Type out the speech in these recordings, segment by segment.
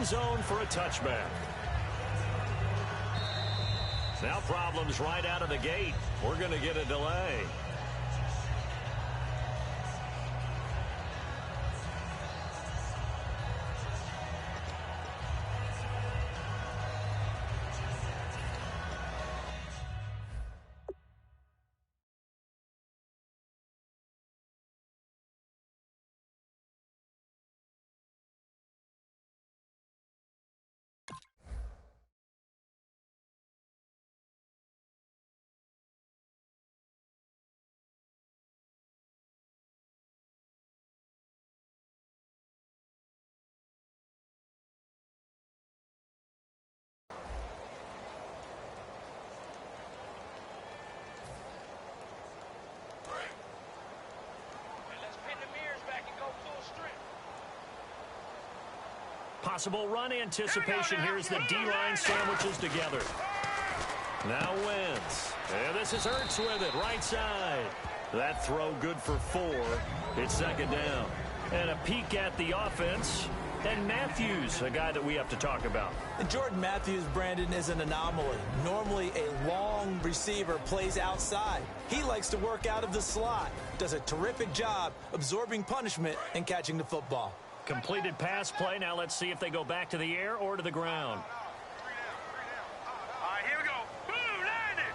end zone for a touchback. Now problems right out of the gate. We're going to get a delay. Possible run anticipation here as the D-line sandwiches together. Now Wentz. And this is Hurts with it, right side. That throw good for 4. It's second down. And a peek at the offense. And Matthews, a guy that we have to talk about. And Jordan Matthews, Brandon, is an anomaly. Normally a long receiver plays outside. He likes to work out of the slot. Does a terrific job absorbing punishment and catching the football. Completed pass play. Now let's see if they go back to the air or to the ground. All right, here we go. Boom, landed.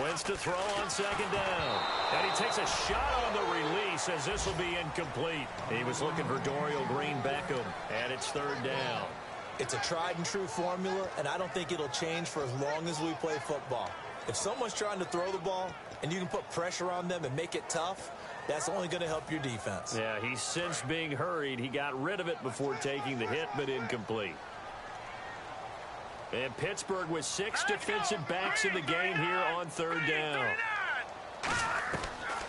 Wentz to throw on second down. And he takes a shot on the release as this will be incomplete. He was looking for Dorial Green-Beckham, and it's third down. It's a tried-and-true formula, and I don't think it'll change for as long as we play football. If someone's trying to throw the ball and you can put pressure on them and make it tough, that's only going to help your defense. Yeah, he's since being hurried. He got rid of it before taking the hit, but incomplete. And Pittsburgh with 6 defensive backs in the game here on third down.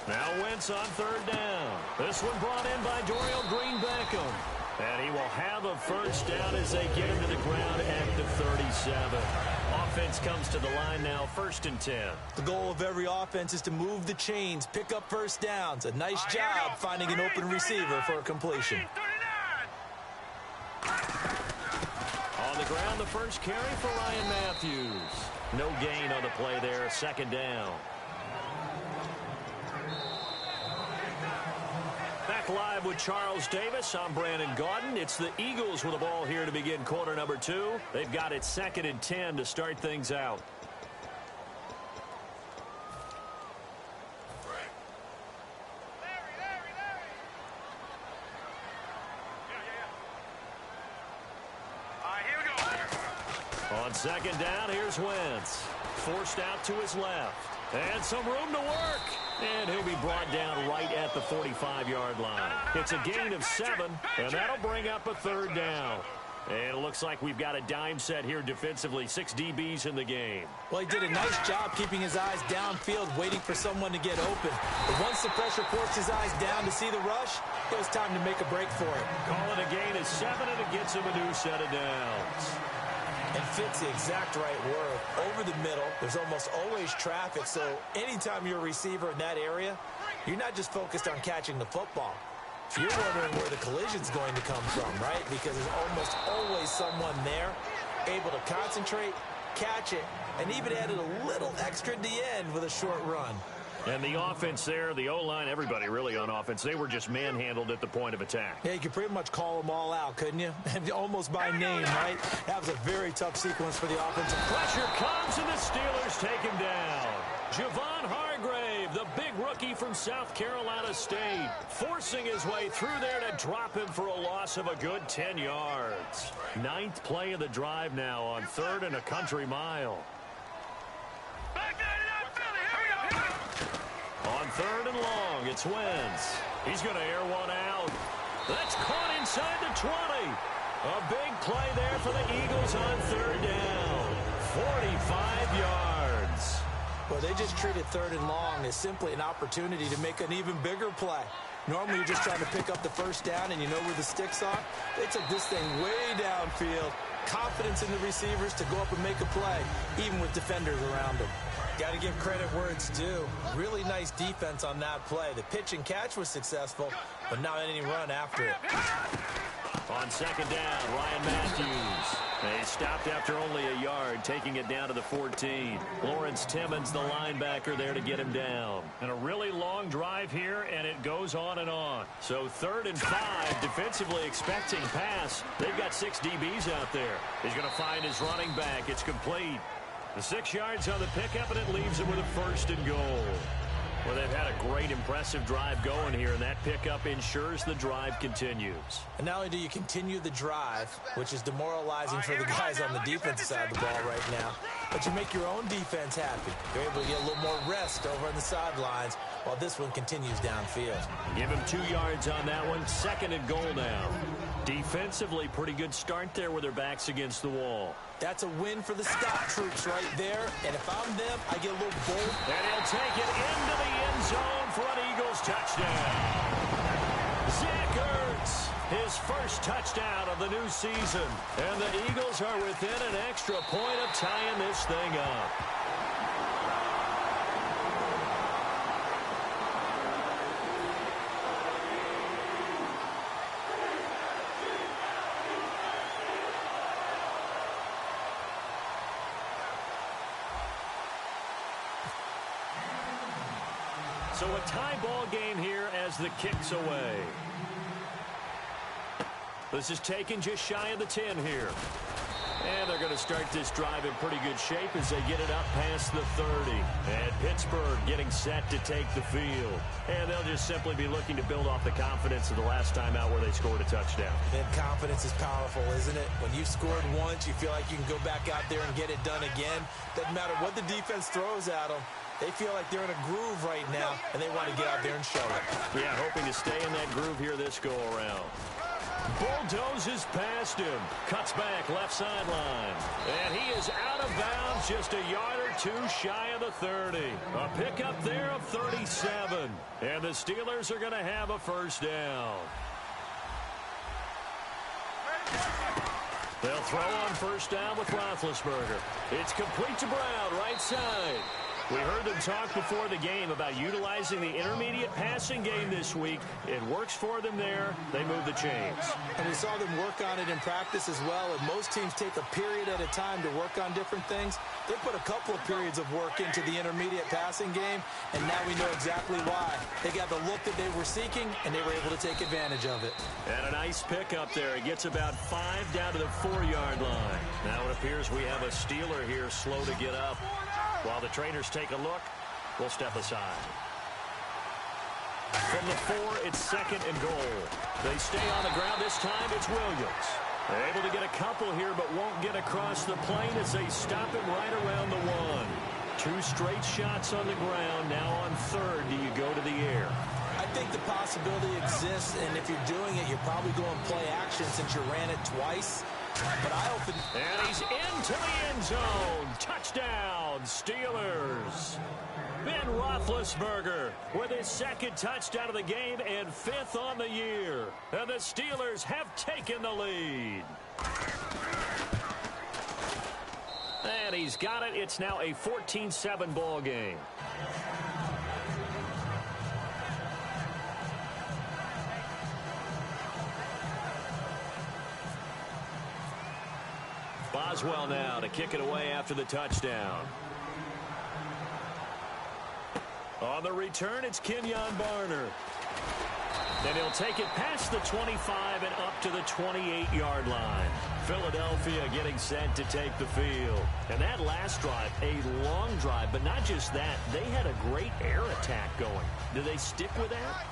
Now Wentz on third down. This one brought in by Dorial Green-Beckham. And he will have a first down as they get him to the ground at the 37. Offense comes to the line now, 1st and 10. The goal of every offense is to move the chains, pick up first downs. A nice job finding an open receiver for a completion. On the ground, the first carry for Ryan Matthews. No gain on the play there, second down. Back live with Charles Davis. I'm Brandon Gaudin. It's the Eagles with the ball here to begin quarter number 2. They've got it 2nd and 10 to start things out. On second down, here's Wentz. Forced out to his left. And some room to work. And he'll be brought down right at the 45-yard line. It's a gain of 7, and that'll bring up a third down. And it looks like we've got a dime set here defensively. 6 DBs in the game. Well, he did a nice job keeping his eyes downfield, waiting for someone to get open. But once the pressure forced his eyes down to see the rush, it was time to make a break for it. Call it a gain of 7, and it gets him a new set of downs. And fits the exact right word. Over the middle, there's almost always traffic, so anytime you're a receiver in that area, you're not just focused on catching the football. You're wondering where the collision's going to come from, right? Because there's almost always someone there able to concentrate, catch it, and even added a little extra at the end with a short run. And the offense there, the O-line, everybody really on offense, they were just manhandled at the point of attack. Yeah, you could pretty much call them all out, couldn't you? Almost by name, right? That was a very tough sequence for the offensive. Pressure comes, and the Steelers take him down. Javon Hargrave, the big rookie from South Carolina State, forcing his way through there to drop him for a loss of a good 10 yards. 9th play of the drive now on 3rd and a country mile. On 3rd and long, it's Wentz. He's going to air one out. That's caught inside the 20. A big play there for the Eagles on 3rd down. 45 yards. Well, they just treated 3rd and long as simply an opportunity to make an even bigger play. Normally, you're just trying to pick up the first down and you know where the sticks are. They took this thing way downfield. Confidence in the receivers to go up and make a play, even with defenders around them. Got to give credit where it's due. Really nice defense on that play. The pitch and catch was successful, but not any run after it. On second down, Ryan Matthews. They stopped after only a yard, taking it down to the 14. Lawrence Timmons, the linebacker, there to get him down. And a really long drive here, and it goes on and on. So 3rd and 5, defensively expecting pass. They've got 6 DBs out there. He's going to find his running back. It's complete. The 6 yards on the pickup, and it leaves him with a 1st and goal. Well, they've had a great, impressive drive going here, and that pickup ensures the drive continues. And not only do you continue the drive, which is demoralizing for the guys on the defensive side of the ball right now, but you make your own defense happy. You're able to get a little more rest over on the sidelines while this one continues downfield. Give him 2 yards on that one. 2nd and goal now. Defensively, pretty good start there with their backs against the wall. That's a win for the Scott troops right there. And if I'm them, I get a little bold. And he'll take it into the end zone for an Eagles touchdown. Zach Ertz, his first touchdown of the new season. And the Eagles are within an extra point of tying this thing up. So a tie ball game here as the kick's away. This is taken just shy of the 10 here. And they're going to start this drive in pretty good shape as they get it up past the 30. And Pittsburgh getting set to take the field. And they'll just simply be looking to build off the confidence of the last time out where they scored a touchdown. And confidence is powerful, isn't it? When you've scored once, you feel like you can go back out there and get it done again. Doesn't matter what the defense throws at them. They feel like they're in a groove right now, and they want to get out there and show it. Yeah, hoping to stay in that groove here this go-around. Bulldozes past him. Cuts back left sideline. And he is out of bounds just a yard or 2 shy of the 30. A pickup there of 37. And the Steelers are going to have a 1st down. They'll throw on 1st down with Roethlisberger. It's complete to Brown, right side. We heard them talk before the game about utilizing the intermediate passing game this week. It works for them there. They move the chains. And we saw them work on it in practice as well. And most teams take a period at a time to work on different things. They put a couple of periods of work into the intermediate passing game, and now we know exactly why. They got the look that they were seeking, and they were able to take advantage of it. And a nice pickup there. It gets about 5 down to the 4-yard line. Now it appears we have a Steeler here slow to get up. While the trainers take a look, we'll step aside. From the 4, it's 2nd and goal. They stay on the ground. This time it's Williams. They're able to get a couple here, but won't get across the plane as they stop it right around the 1. 2 straight shots on the ground. Now on 3rd, do you go to the air? I think the possibility exists, and if you're doing it, you're probably going play action since you ran it twice. But I open. And he's into the end zone. Touchdown, Steelers. Ben Roethlisberger with his 2nd touchdown of the game and 5th on the year. And the Steelers have taken the lead. And he's got it. It's now a 14-7 ball game. Boswell now to kick it away after the touchdown. On the return, it's Kenyon Barner. And he'll take it past the 25 and up to the 28-yard line. Philadelphia getting set to take the field. And that last drive, a long drive, but not just that. They had a great air attack going. Do they stick with that?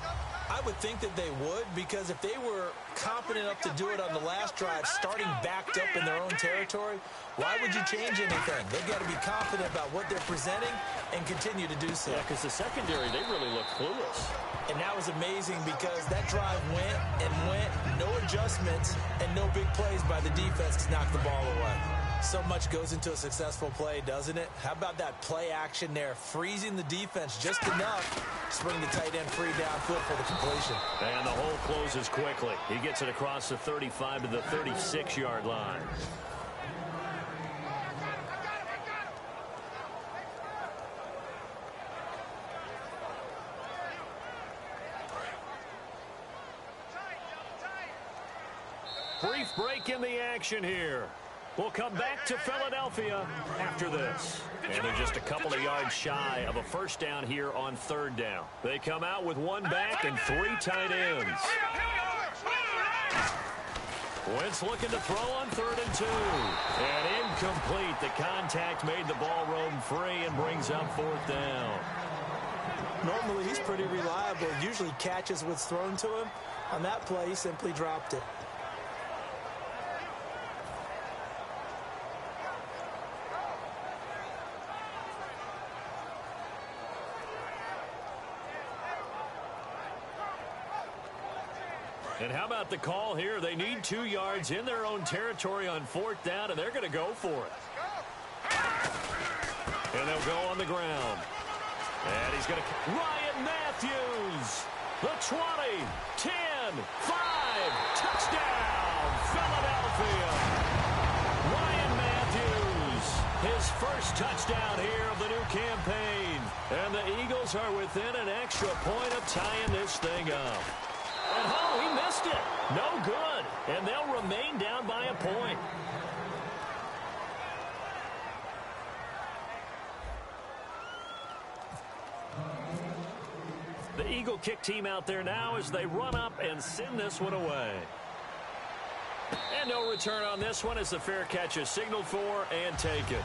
I would think that they would, because if they were confident enough to do it on the last drive, starting backed up in their own territory, why would you change anything? They've got to be confident about what they're presenting and continue to do so. Yeah, because the secondary, they really look clueless. And that was amazing because that drive went and went, no adjustments, and no big plays by the defense to knock the ball away. So much goes into a successful play, doesn't it? How about that play action there, freezing the defense just enough to bring the tight end free downfield for the completion. And the hole closes quickly. He gets it across the 35 to the 36-yard line. in the action here. We'll come back to Philadelphia after this. And they're just a couple of yards shy of a first down here on third down. They come out with one back and three tight ends. Wentz looking to throw on 3rd and 2. And incomplete. The contact made the ball roam free and brings up 4th down. Normally, he's pretty reliable. Usually catches what's thrown to him. On that play, he simply dropped it. And how about the call here? They need 2 yards in their own territory on 4th down, and they're going to go for it. And they'll go on the ground. And he's going to... Ryan Matthews! The 20, 10, 5, touchdown, Philadelphia! Ryan Matthews, his first touchdown here of the new campaign. And the Eagles are within an extra point of tying this thing up. And he missed it. No good. And they'll remain down by a point. The Eagle kick team out there now as they run up and send this one away. And no return on this one as the fair catch is signaled for and taken.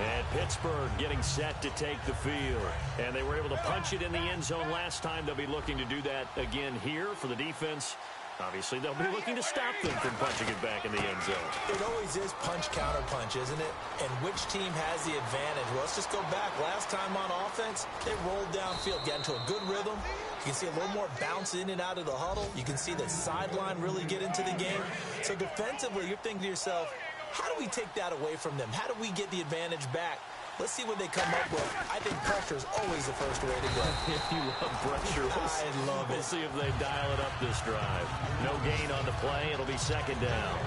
And Pittsburgh getting set to take the field. And they were able to punch it in the end zone last time. They'll be looking to do that again here for the defense. Obviously, they'll be looking to stop them from punching it back in the end zone. It always is punch-counter-punch, isn't it? And which team has the advantage? Well, let's just go back. Last time on offense, they rolled downfield, got into a good rhythm. You can see a little more bounce in and out of the huddle. You can see the sideline really get into the game. So defensively, you're thinking to yourself, how do we take that away from them? How do we get the advantage back? Let's see what they come up with. I think pressure is always the first way to go. If you love pressure, I love it. We'll see if they dial it up this drive. No gain on the play. It'll be 2nd down.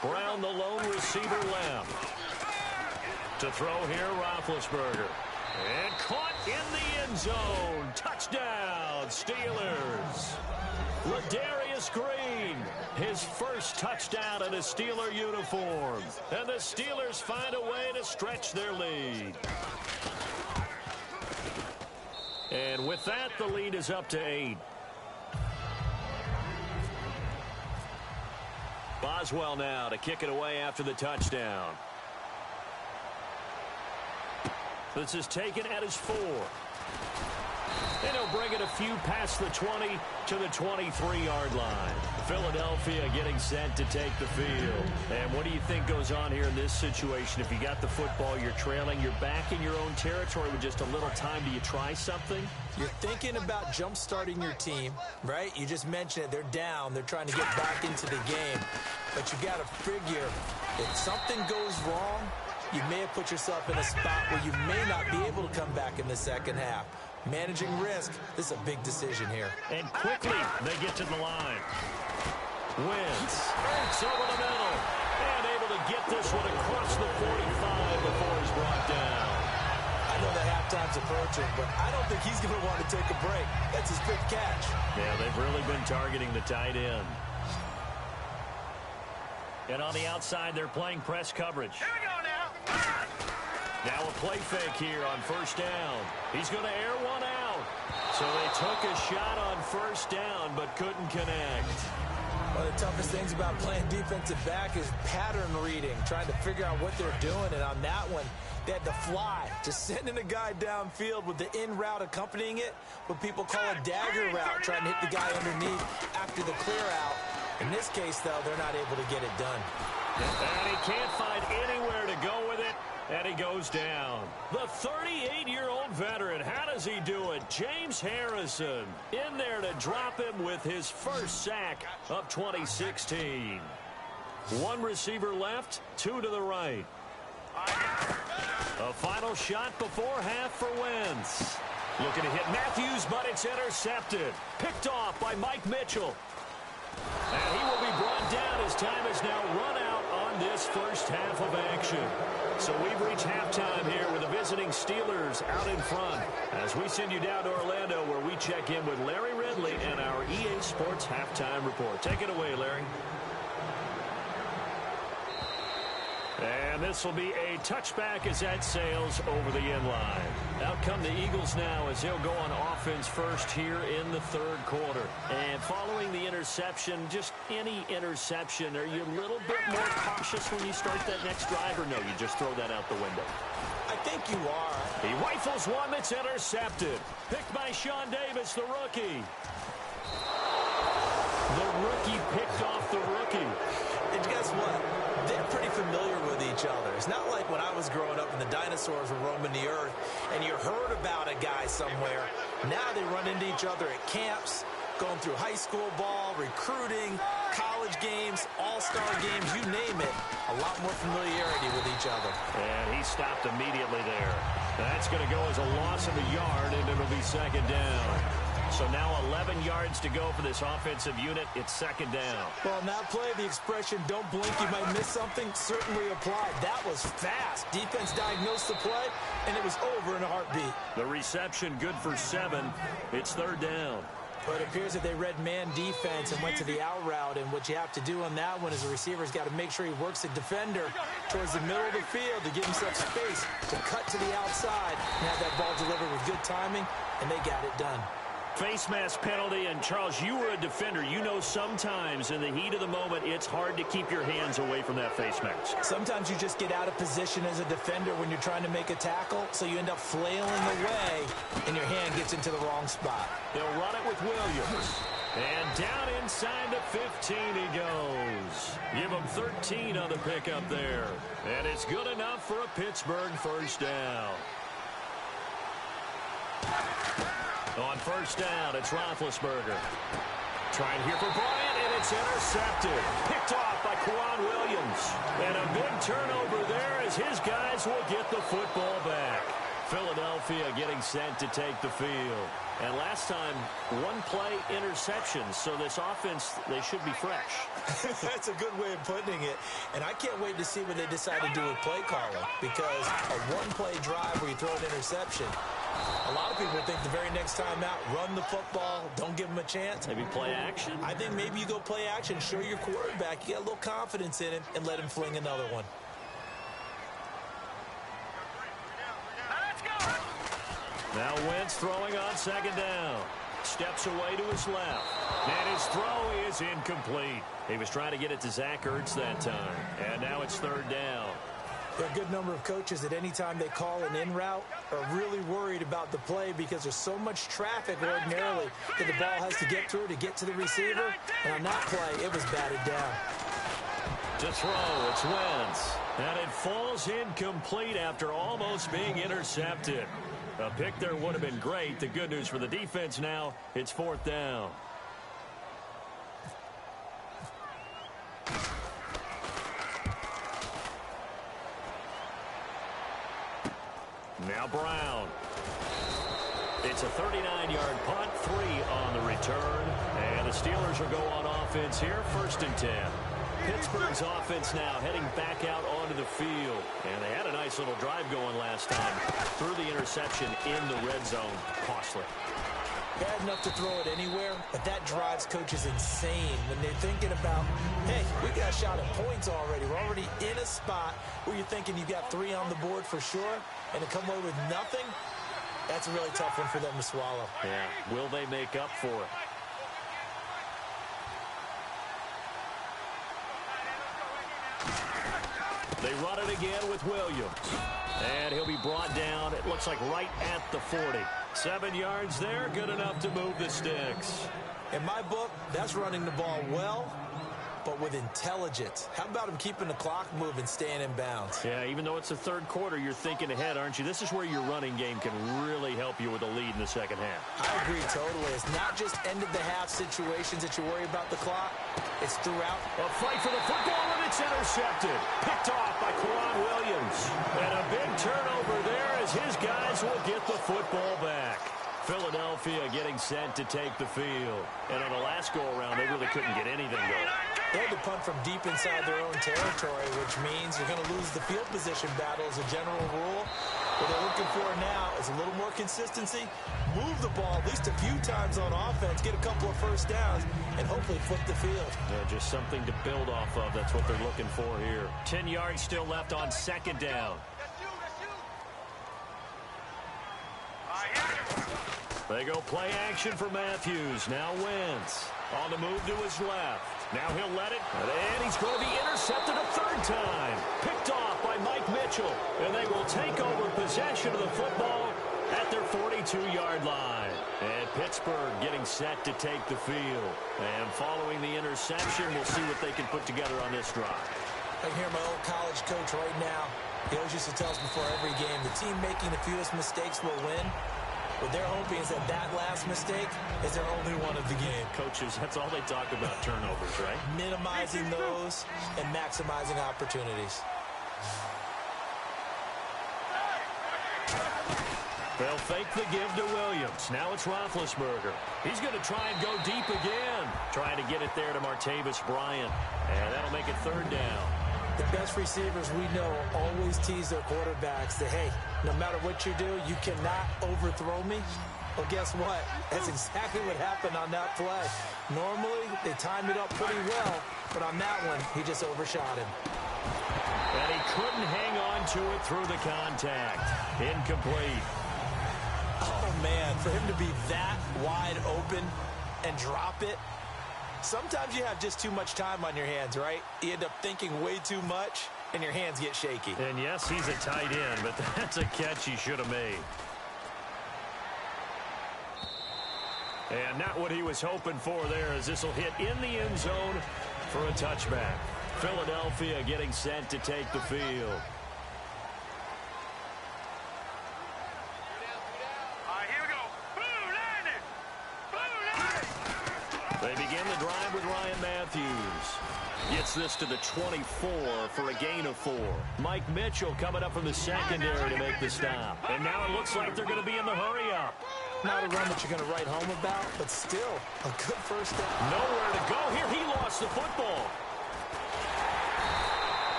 Brown, the lone receiver left. To throw here, Roethlisberger. And caught in the end zone. Touchdown, Steelers. Ladarius Green, his first touchdown in a Steeler uniform. And the Steelers find a way to stretch their lead. And with that, the lead is up to 8. Boswell now to kick it away after the touchdown. This is taken at his 4. And he'll bring it a few past the 20 to the 23-yard line. Philadelphia getting set to take the field. And what do you think goes on here in this situation? If you got the football, you're trailing, you're back in your own territory with just a little time. Do you try something? You're thinking about jump-starting your team, right? You just mentioned it. They're down. They're trying to get back into the game. But you got to figure if something goes wrong, you may have put yourself in a spot where you may not be able to come back in the second half. Managing risk, this is a big decision here. And quickly, they get to the line. Wentz, breaks over the middle, and able to get this one across the 45 before he's brought down. I know that halftime's approaching, but I don't think he's going to want to take a break. That's his 5th catch. Yeah, they've really been targeting the tight end. And on the outside, they're playing press coverage. Here we go now. Now a play fake here on 1st down. He's going to air one out. So they took a shot on 1st down, but couldn't connect. One of the toughest things about playing defensive back is pattern reading, trying to figure out what they're doing. And on that one, they had to fly, just sending a guy downfield with the in route accompanying it, what people call a dagger route, trying to hit the guy underneath after the clear out. In this case, though, they're not able to get it done. And he can't find anywhere to go with it, and he goes down. The 38-year-old veteran, how does he do it? James Harrison in there to drop him with his first sack of 2016. One receiver left, 2 to the right. A final shot before half for Wentz. Looking to hit Matthews, but it's intercepted. Picked off by Mike Mitchell. And he will be brought down as time is now run out on return this first half of action. So we've reached halftime here with the visiting Steelers out in front as we send you down to Orlando where we check in with Larry Ridley and our EA Sports Halftime Report. Take it away, Larry. And this will be a touchback as that sails over the end line. Out come the Eagles now as they'll go on offense first here in the third quarter. And following the interception, just any interception, are you a little bit more cautious when you start that next drive, or no, you just throw that out the window? I think you are. He rifles one that's intercepted. Picked by Sean Davis, the rookie. The rookie picked off the rookie. And guess what? They're pretty familiar with each other. It's not like when I was growing up and the dinosaurs were roaming the earth and you heard about a guy somewhere. Now they run into each other at camps, going through high school ball, recruiting, college games, all-star games, you name it. A lot more familiarity with each other. And he stopped immediately there. That's going to go as a loss of a yard, and it'll be second down. So now 11 yards to go for this offensive unit. It's second down. Well, on that play, the expression, don't blink, you might miss something, certainly applied. That was fast. Defense diagnosed the play, and it was over in a heartbeat. The reception good for 7. It's third down. But it appears that they read man defense and went to the out route. And what you have to do on that one is the receiver's got to make sure he works the defender towards the middle of the field to give himself space to cut to the outside and have that ball delivered with good timing, and they got it done. Face mask penalty, and Charles, you were a defender. You know sometimes in the heat of the moment, it's hard to keep your hands away from that face mask. Sometimes you just get out of position as a defender when you're trying to make a tackle, so you end up flailing away, and your hand gets into the wrong spot. They'll run it with Williams. And down inside the 15 he goes. Give him 13 on the pickup there. And it's good enough for a Pittsburgh first down. On first down, it's Roethlisberger. Trying here for Bryant, and it's intercepted. Picked off by Quan Williams. And a big turnover there as his guys will get the football back. Philadelphia getting sent to take the field. And last time, one play interception. So this offense, they should be fresh. That's a good way of putting it. And I can't wait to see what they decide to do with play calling. Because a one-play drive where you throw an interception, a lot of people think the very next time out, run the football, don't give them a chance. Maybe play action? I think maybe you go play action, show your quarterback, you got a little confidence in him, and let him fling another one. Now Wentz throwing on second down. Steps away to his left. And his throw is incomplete. He was trying to get it to Zach Ertz that time. And now it's third down. There are a good number of coaches that any time they call an in route are really worried about the play because there's so much traffic ordinarily that the ball has to get through to get to the receiver. And on that play, it was batted down. To throw, it's Wentz. And it falls incomplete after almost being intercepted. A pick there would have been great. The good news for the defense now, it's fourth down. Now Brown. It's a 39-yard punt, 3 on the return. And the Steelers will go on offense here, first and 10. Pittsburgh's offense now heading back out onto the field. And they had a nice little drive going last time. Threw the interception in the red zone. Costly. Bad enough to throw it anywhere, but that drives coaches insane when they're thinking about, hey, we got a shot at points already. We're already in a spot where you're thinking you got 3 on the board for sure, and to come away with nothing, that's a really tough one for them to swallow. Yeah, will they make up for it? They run it again with Williams. And he'll be brought down, it looks like right at the 40. 7 yards there, good enough to move the sticks. In my book, that's running the ball well, but with intelligence. How about him keeping the clock moving, staying in bounds? Yeah, even though it's the third quarter, you're thinking ahead, aren't you? This is where your running game can really help you with a lead in the second half. I agree totally. It's not just end-of-the-half situations that you worry about the clock. It's throughout. A fight for the football, and it's intercepted. Picked off by Quan Williams. And a big turnover there as his guys will get the football back. Philadelphia getting set to take the field. And on the last go-around, they really couldn't get anything going. They had to punt from deep inside their own territory, which means you're going to lose the field position battle as a general rule. What they're looking for now is a little more consistency, move the ball at least a few times on offense, get a couple of first downs, and hopefully flip the field. Yeah, just something to build off of. That's what they're looking for here. 10 yards still left on second down. They go play action for Matthews. Now Wentz on the move to his left. Now he'll let it, and he's going to be intercepted a third time. Picked off by Mike Mitchell, and they will take over possession of the football at their 42-yard line. And Pittsburgh getting set to take the field. And following the interception, we'll see what they can put together on this drive. I can hear my old college coach right now. He always used to tell us before every game, the team making the fewest mistakes will win. What they're hoping is that last mistake is their only one of the game. Coaches, that's all they talk about, turnovers, right? Minimizing those and maximizing opportunities. They'll fake the give to Williams. Now it's Roethlisberger. He's going to try and go deep again. Trying to get it there to Martavis Bryant. And that'll make it third down. The best receivers we know always tease their quarterbacks that, hey, no matter what you do, you cannot overthrow me. Well, guess what? That's exactly what happened on that play. Normally, they timed it up pretty well, but on that one, he just overshot him. And he couldn't hang on to it through the contact. Incomplete. Oh, man, for him to be that wide open and drop it, sometimes you have just too much time on your hands, right? You end up thinking way too much, and your hands get shaky. And yes, he's a tight end, but that's a catch he should have made. And not what he was hoping for there, as this will hit in the end zone for a touchback. Philadelphia getting set to take the field. They begin the drive with Ryan Matthews. Gets this to the 24 for a gain of 4. Mike Mitchell coming up from the secondary to make the stop. And now it looks like they're going to be in the hurry-up. Not a run that you're going to write home about, but still a good first down. Nowhere to go here. He lost the football.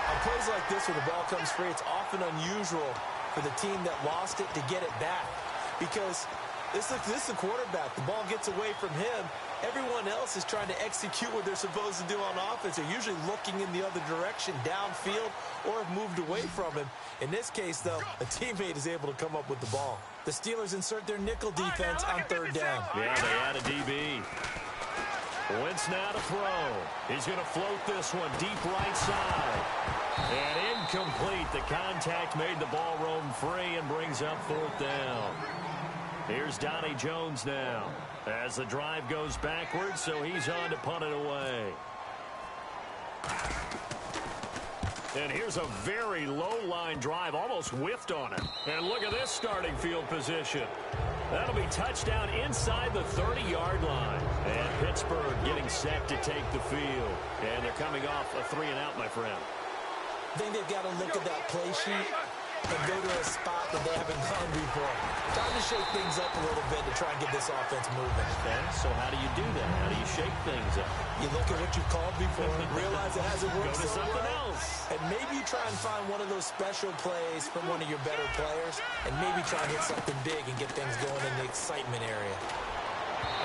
On plays like this where the ball comes free, it's often unusual for the team that lost it to get it back. Because this is the quarterback. The ball gets away from him. Everyone else is trying to execute what they're supposed to do on offense. They're usually looking in the other direction, downfield, or have moved away from him. In this case, though, a teammate is able to come up with the ball. The Steelers insert their nickel defense on third down. Yeah, they add a DB. Wentz now to throw. He's going to float this one deep right side. And incomplete. The contact made the ball roam free and brings up fourth down. Here's Donnie Jones now as the drive goes backwards, so he's on to punt it away. And here's a very low-line drive, almost whiffed on it. And look at this starting field position. That'll be touchdown inside the 30-yard line. And Pittsburgh getting set to take the field. And they're coming off a 3-and-out, my friend. I think they've got to look at that play sheet and go to a spot that they haven't gone before. Time to shake things up a little bit to try and get this offense moving. Okay, so how do you do that? How do you shake things up? You look at what you've called before and realize it hasn't worked. Go to something else. And maybe you try and find one of those special plays from one of your better players, and maybe try and hit something big and get things going in the excitement area.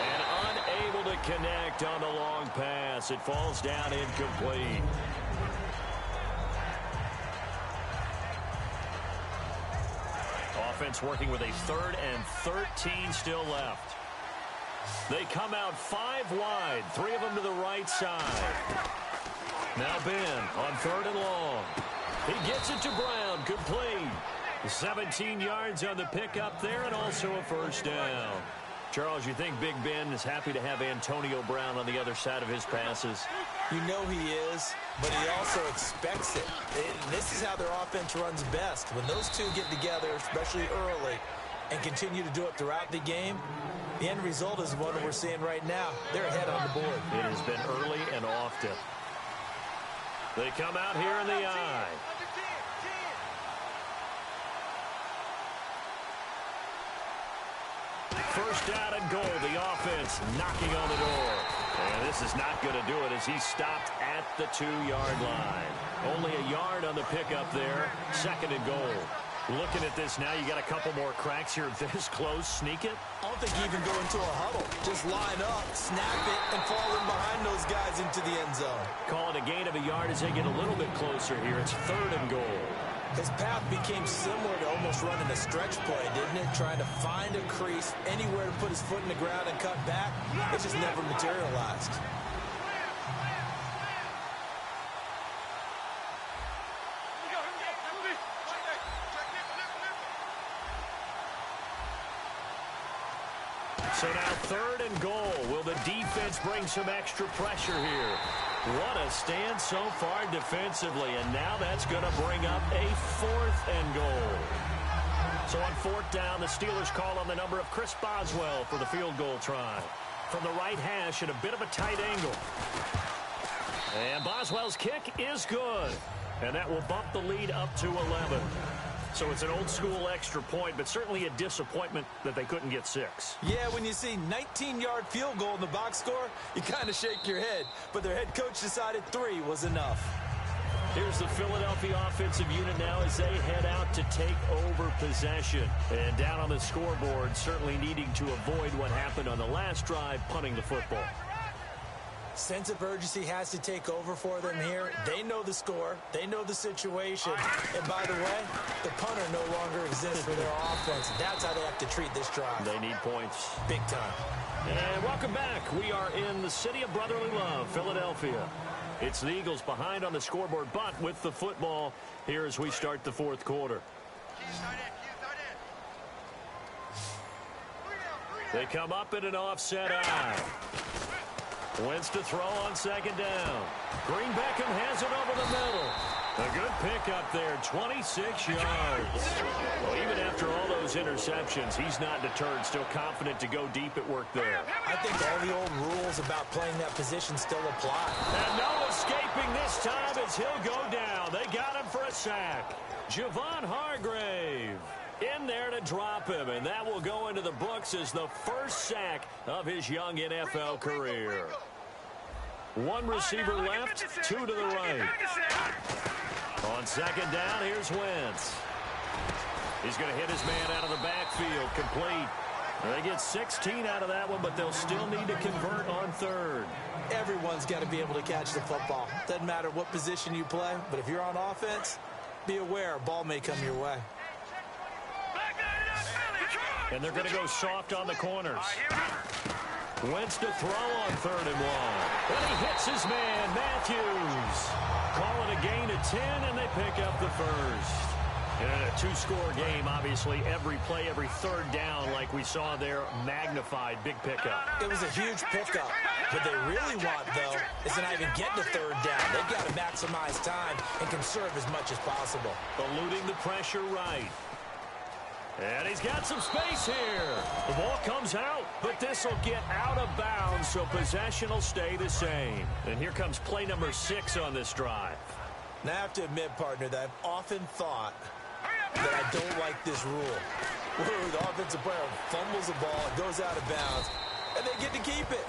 And unable to connect on the long pass. It falls down incomplete. Offense working with a 3rd and 13 still left. They come out 5 wide, 3 of them to the right side. Now Ben on 3rd and long. He gets it to Brown, complete. 17 yards on the pickup there and also a first down. Charles, you think Big Ben is happy to have Antonio Brown on the other side of his passes? You know he is, but he also expects it. This is how their offense runs best. When those two get together, especially early, and continue to do it throughout the game, the end result is one that we're seeing right now. They're ahead on the board. It has been early and often. They come out here in the eye. First down and goal. The offense knocking on the door. And this is not going to do it as he's stopped at the 2-yard line. Only a yard on the pickup there. 2nd and goal. Looking at this now, you got a couple more cracks here. This close, sneak it. I don't think you even go into a huddle. Just line up, snap it, and fall in behind those guys into the end zone. Call it a gain of a yard as they get a little bit closer here. It's 3rd and goal. His path became similar to almost running a stretch play, didn't it? Trying to find a crease, anywhere to put his foot in the ground and cut back. It just never materialized. So now 3rd and goal. Will the defense bring some extra pressure here? What a stand so far defensively, and now that's going to bring up a 4th and goal. So on 4th down, the Steelers call on the number of Chris Boswell for the field goal try. From the right hash at a bit of a tight angle. And Boswell's kick is good. And that will bump the lead up to 11. So it's an old-school extra point, but certainly a disappointment that they couldn't get 6. Yeah, when you see 19-yard field goal in the box score, you kind of shake your head. But their head coach decided 3 was enough. Here's the Philadelphia offensive unit now as they head out to take over possession. And down on the scoreboard, certainly needing to avoid what happened on the last drive, punting the football. Sense of urgency has to take over for them here. They know the score. They know the situation. And by the way, the punter no longer exists for their offense. That's how they have to treat this drive. They need points. Big time. And welcome back. We are in the city of brotherly love, Philadelphia. It's the Eagles behind on the scoreboard, but with the football here as we start the 4th quarter. They come up in an offset eye. Wentz to throw on 2nd down. Green Beckham has it over the middle. A good pickup there, 26 yards. Well, even after all those interceptions, he's not deterred, still confident to go deep at work there. I think all the old rules about playing that position still apply. And no escaping this time as he'll go down. They got him for a sack. Javon Hargrave in there to drop him, and that will go into the books as the first sack of his young NFL career. 1 receiver left, 2 to the right. On 2nd down, here's Wentz. He's going to hit his man out of the backfield, complete. They get 16 out of that one, but they'll still need to convert on 3rd. Everyone's got to be able to catch the football. Doesn't matter what position you play, but if you're on offense, be aware a ball may come your way. And they're going to go soft on the corners. Wentz to throw on 3rd and 1. And he hits his man, Matthews. Call it a gain of 10, and they pick up the first. And in a 2-score game, obviously, every play, every 3rd down, like we saw there, magnified, big pickup. It was a huge pickup. What they really want, though, is to not even get to 3rd down. They've got to maximize time and conserve as much as possible. Eluding the pressure right. And he's got some space here. The ball comes out, but this will get out of bounds, so possession will stay the same. And here comes play number 6 on this drive. Now, I have to admit, partner, that I've often thought that I don't like this rule, where the offensive player fumbles the ball, it goes out of bounds, and they get to keep it.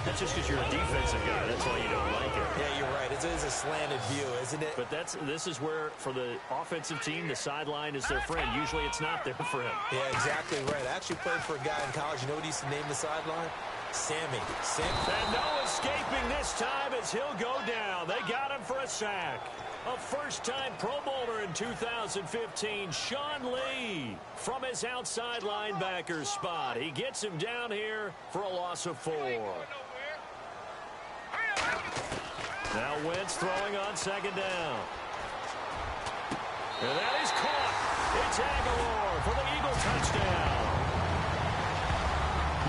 That's just because you're a defensive guy. That's why you don't like it. Yeah, you're right. It is a slanted view, isn't it? But this is where, for the offensive team, the sideline is their friend. Usually it's not their friend. Yeah, exactly right. I actually played for a guy in college. You know what he used to name the sideline? Sammy. And no escaping this time as he'll go down. They got him for a sack. A first-time Pro Bowler in 2015, Sean Lee, from his outside linebacker spot. He gets him down here for a loss of 4. Now Wentz throwing on 2nd down. And that is caught. It's Aguilar for the Eagle touchdown.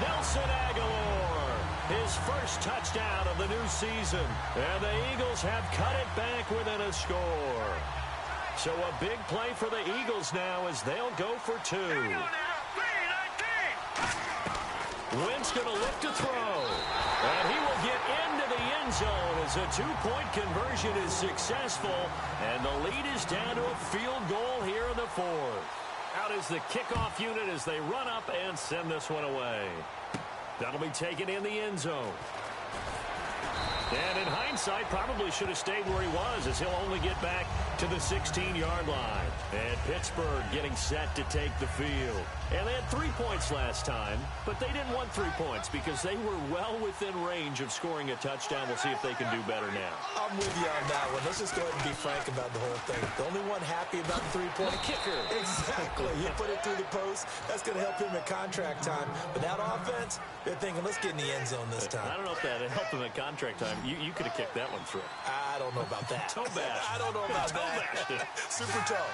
Nelson Aguilar, his first touchdown of the new season. And the Eagles have cut it back within a score. So a big play for the Eagles now as they'll go for 2. Wentz going to look to throw. And he will get into the end zone as a 2-point conversion is successful. And the lead is down to a field goal here in the 4th. Out is the kickoff unit as they run up and send this one away. That'll be taken in the end zone. And in hindsight, probably should have stayed where he was, as he'll only get back to the 16-yard line. And Pittsburgh getting set to take the field. And they had 3 points last time, but they didn't want 3 points because they were well within range of scoring a touchdown. We'll see if they can do better now. I'm with you on that one. Let's just go ahead and be frank about the whole thing. The only one happy about the three-point kicker. Exactly. You put it through the post. That's going to help him at contract time. But that offense, they're thinking, let's get in the end zone this time. I don't know if that helped him at contract time. You could have kicked that one through. I don't know about that. Toe bash. I don't know about that. Super toe.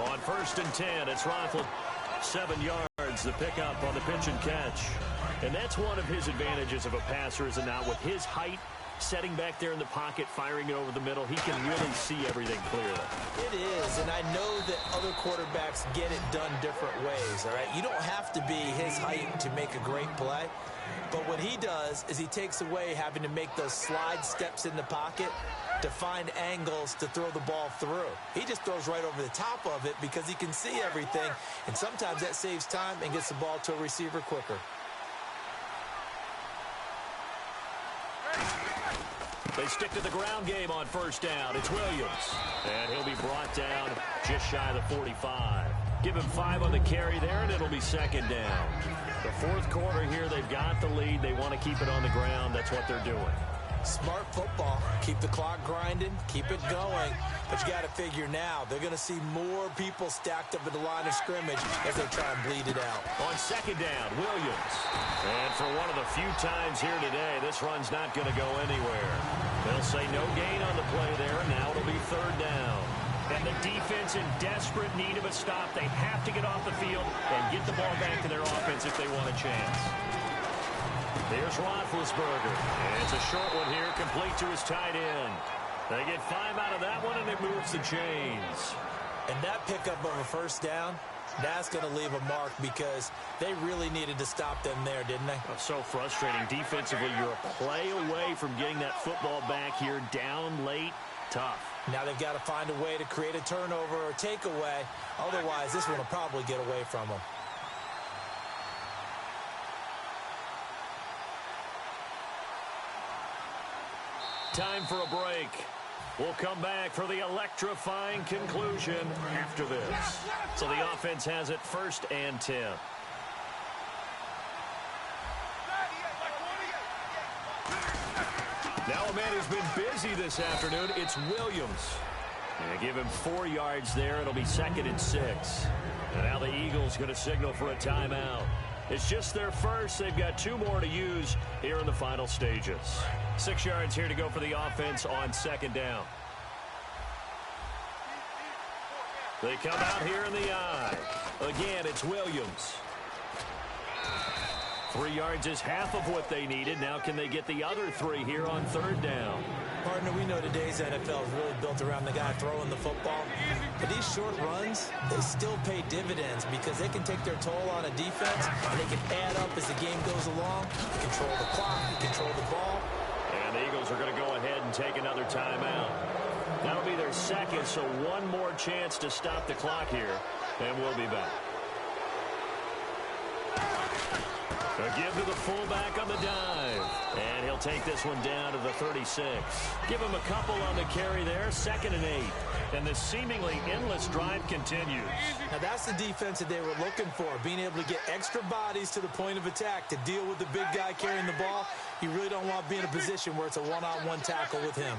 On 1st and 10, it's Roethlisberger. 7 yards, the pickup on the pitch and catch. And that's one of his advantages of a passer, is not with his height, setting back there in the pocket, firing it over the middle. He can really see everything clearly. It is, and I know that other quarterbacks get it done different ways, all right? You don't have to be his height to make a great play. But what he does is he takes away having to make those slide steps in the pocket to find angles to throw the ball through. He just throws right over the top of it because he can see everything, and sometimes that saves time and gets the ball to a receiver quicker. They stick to the ground game on 1st down. It's Williams. And he'll be brought down just shy of the 45. Give him 5 on the carry there, and it'll be 2nd down. The 4th quarter here, they've got the lead. They want to keep it on the ground. That's what they're doing. Smart football. Keep the clock grinding. Keep it going. But you got to figure now, they're going to see more people stacked up at the line of scrimmage as they try and bleed it out. On 2nd down, Williams. And for one of the few times here today, this run's not going to go anywhere. They'll say no gain on the play there, and now it'll be 3rd down. And the defense in desperate need of a stop. They have to get off the field and get the ball back to their offense if they want a chance. There's Roethlisberger. And it's a short one here, complete to his tight end. They get 5 out of that one, and it moves the chains. And that pickup of a 1st down, that's going to leave a mark because they really needed to stop them there, didn't they? Oh, so frustrating. Defensively, you're a play away from getting that football back here, down late. Tough. Now they've got to find a way to create a turnover or takeaway. Otherwise, this one will probably get away from them. Time for a break. We'll come back for the electrifying conclusion after this. So the offense has it 1st and 10. Now a man who's been busy this afternoon, it's Williams. And give him 4 yards there. It'll be 2nd and 6. And now the Eagles going to signal for a timeout. It's just their first. They've got 2 more to use here in the final stages. 6 yards here to go for the offense on 2nd down. They come out here in the eye. Again, it's Williams. 3 yards is half of what they needed. Now can they get the other 3 here on 3rd down? Partner, we know today's NFL is really built around the guy throwing the football. But these short runs, they still pay dividends because they can take their toll on a defense, and they can add up as the game goes along. You control the clock, you control the ball. And the Eagles are going to go ahead and take another timeout. That'll be their 2nd, so 1 more chance to stop the clock here, and we'll be back. A give to the fullback on the dive. And he'll take this one down to the 36. Give him a couple on the carry there, 2nd and 8. And the seemingly endless drive continues. Now that's the defense that they were looking for, being able to get extra bodies to the point of attack to deal with the big guy carrying the ball. You really don't want to be in a position where it's a one-on-one tackle with him.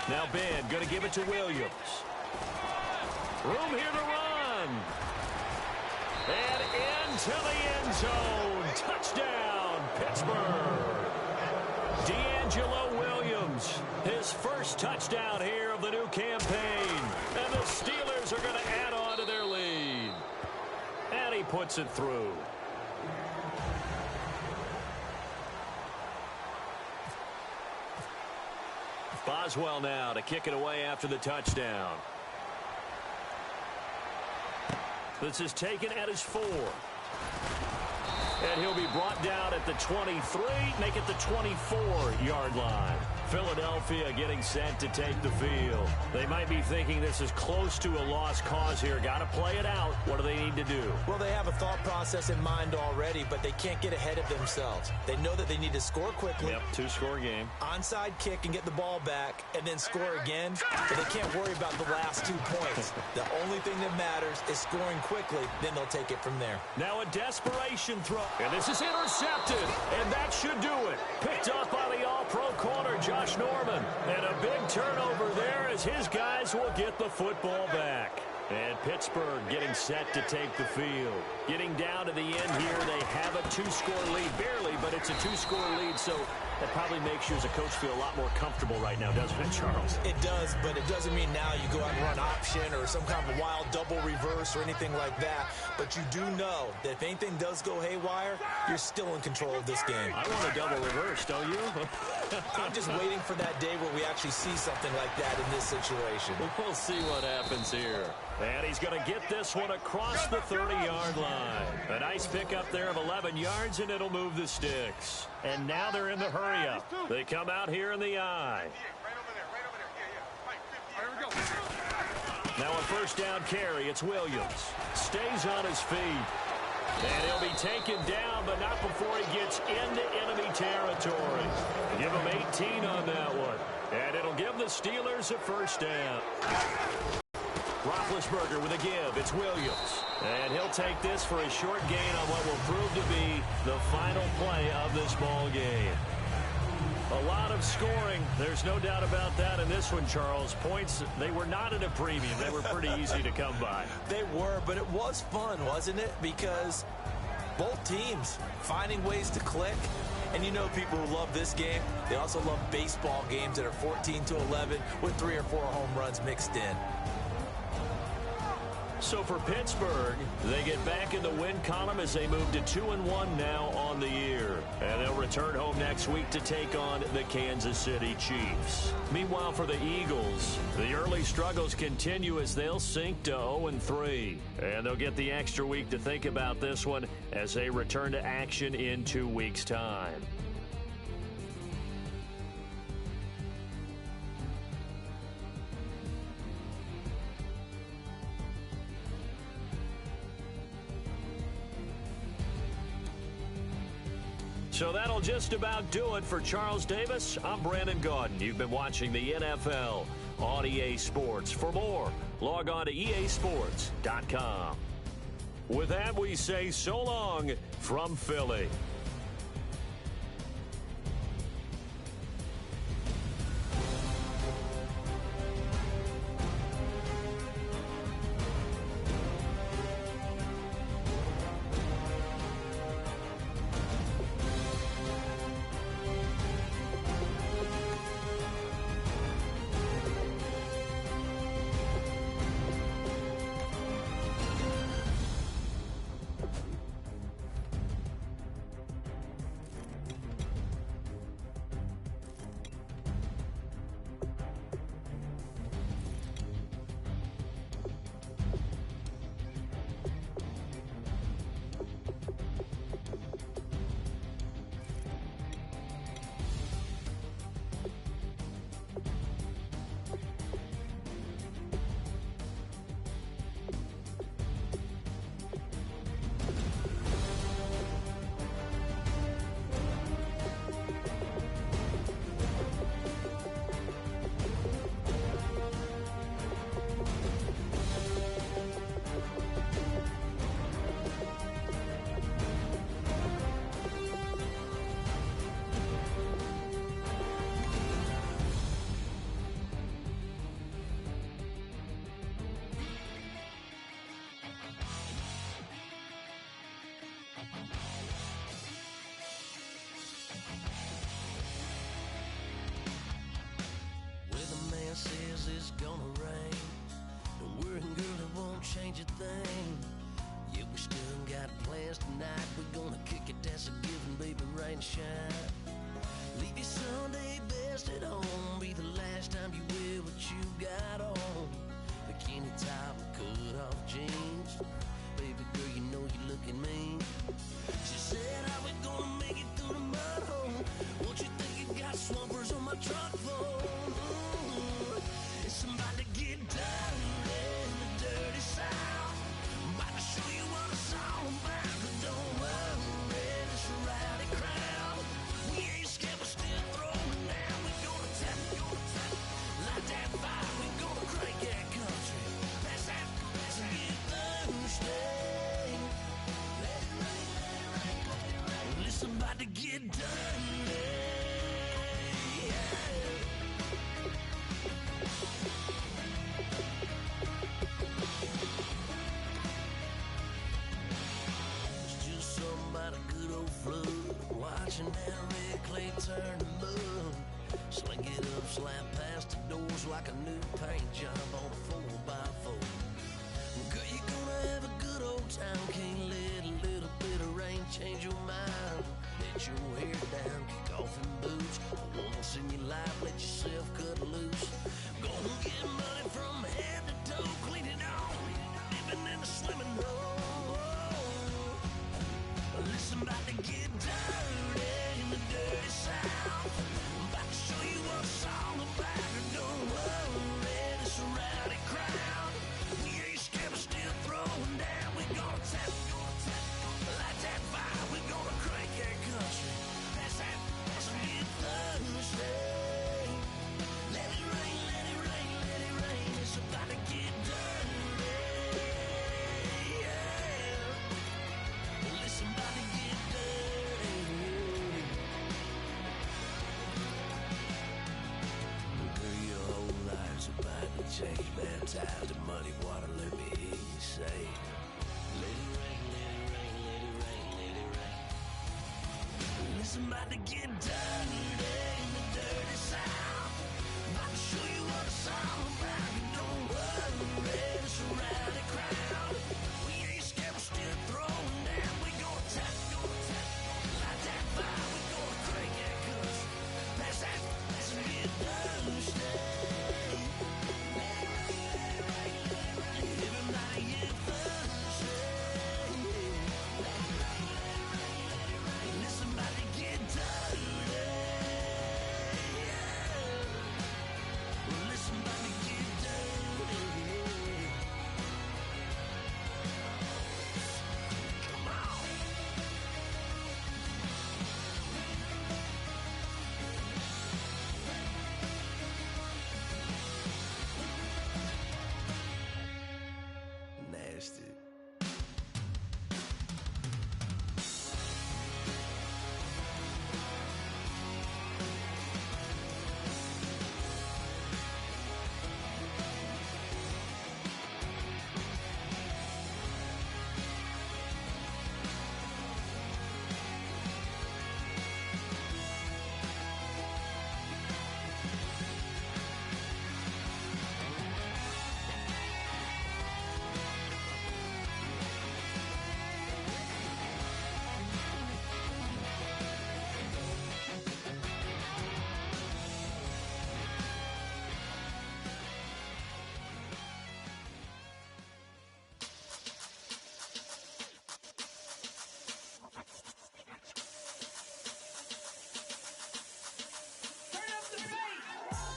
Now Ben going to give it to Williams. Room here to run. And into the end zone. Touchdown, Pittsburgh. D'Angelo Williams, his 1st touchdown here of the new campaign. And the Steelers are going to add on to their lead. And he puts it through. Boswell now to kick it away after the touchdown. This is taken at his 4. And he'll be brought down at the 23, make it the 24-yard line. Philadelphia getting set to take the field. They might be thinking this is close to a lost cause here. Got to play it out. What do they need to do? Well, they have a thought process in mind already, but they can't get ahead of themselves. They know that they need to score quickly. Yep, two-score game. Onside kick and get the ball back and then score again, but they can't worry about the last 2 points. The only thing that matters is scoring quickly, then they'll take it from there. Now a desperation throw, and this is intercepted, and that should do it. Picked up by the all-pro corner, Josh Norman, and a big turnover there as his guys will get the football back. And Pittsburgh getting set to take the field. Getting down to the end here, they have a two-score lead, barely, but it's a two-score lead, so that probably makes you as a coach feel a lot more comfortable right now, doesn't it, Charles? It does, but it doesn't mean now you go out and run option or some kind of wild double reverse or anything like that. But you do know that if anything does go haywire, you're still in control of this game. I want a double reverse, don't you? I'm just waiting for that day where we actually see something like that in this situation. We'll see what happens here. And he's going to get this one across the 30-yard line. A nice pickup there of 11 yards, and it'll move the sticks. And now they're in the hurry-up. They come out here in the I. Now a first down carry. It's Williams. Stays on his feet. And he'll be taken down, but not before he gets into enemy territory. Give him 18 on that one. And it'll give the Steelers a first down. Roethlisberger with a give. It's Williams. And he'll take this for a short gain on what will prove to be the final play of this ball game. A lot of scoring. There's no doubt about that in this one, Charles. Points, they were not at a premium. They were pretty easy to come by. They were, but it was fun, wasn't it? Because both teams finding ways to click. And you know people who love this game, they also love baseball games that are 14-11 with 3 or 4 home runs mixed in. So for Pittsburgh, they get back in the win column as they move to 2-1 now on the year. And they'll return home next week to take on the Kansas City Chiefs. Meanwhile, for the Eagles, the early struggles continue as they'll sink to 0-3. And they'll get the extra week to think about this one as they return to action in 2 weeks' time. So that'll just about do it for Charles Davis. I'm Brandon Gaudin. You've been watching the NFL on EA Sports. For more, log on to easports.com. With that, we say so long from Philly. Says it's gonna rain. Don't worry, girl, it won't change a thing. Yeah, we still got plans tonight. We're gonna kick it, that's a given, baby, rain and shine. Leave your Sunday best at home. Be the last time you wear what you got on. Bikini top and cut off jeans. Baby girl, you know you're looking mean. She said, how we gonna make it through the mud hole? Won't you think you got swampers on my truck? It's about to get dirty. It's just something about a good old flood. Watching that red clay turn to mud. Sling it up, slap past the doors like a new paint job on a 4x4. Girl, you're gonna have a good old time. Can't let a little bit of rain change your mind. Let your hair down, kick off in boots. Once in your life, let yourself cut loose. Gonna get money from head to toe, clean it off, living in a slimming hole. Listen, about to get dirty in the dirty South. About to show you what it's all about. Don't worry, it's a rowdy crowd. We ain't scared, but still throwing down. We gonna tap, light that fire. We gonna crank that country. That's a get Thursday. Let it rain, let it rain, let it rain. It's about to get dirty. Yeah. Listen, about to get dirty. Girl, your whole life's about to change. Baptized in muddy water, let me hear you say, let it rain, let it rain, let it rain, let it rain. Listen, about to get dirty in the dirty South. About to show you what it's all about. Don't worry, it's a rowdy crowd. We ain't scared, we're still throwing down. We gonna tap, light that fire. We gonna crank that country. That's a get Thursday. Everybody get Thursday. Listen, about to get dirty. Listen, about to get dirty. Come on. Nasty.